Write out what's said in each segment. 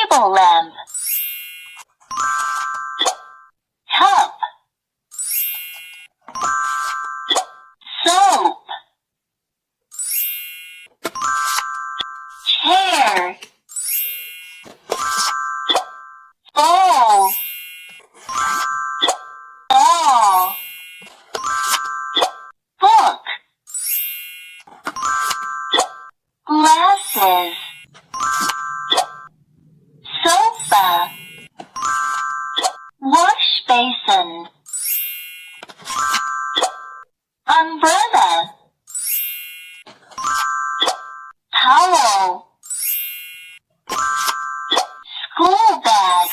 table lamp, cup, soap, chair, bowl, ball, book, glasses, sofa, wash basin, umbrella, towel, school bag,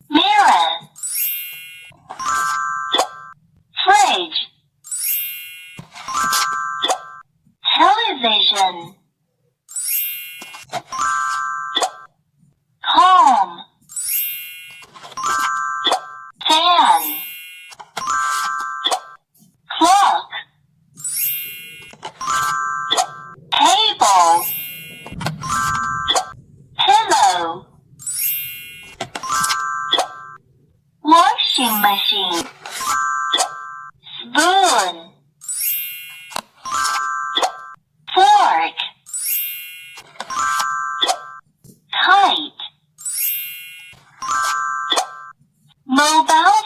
mirror, fridge, television, comb, fan, clock, table, pillow, washing machine, spoon, fork, kite, mobile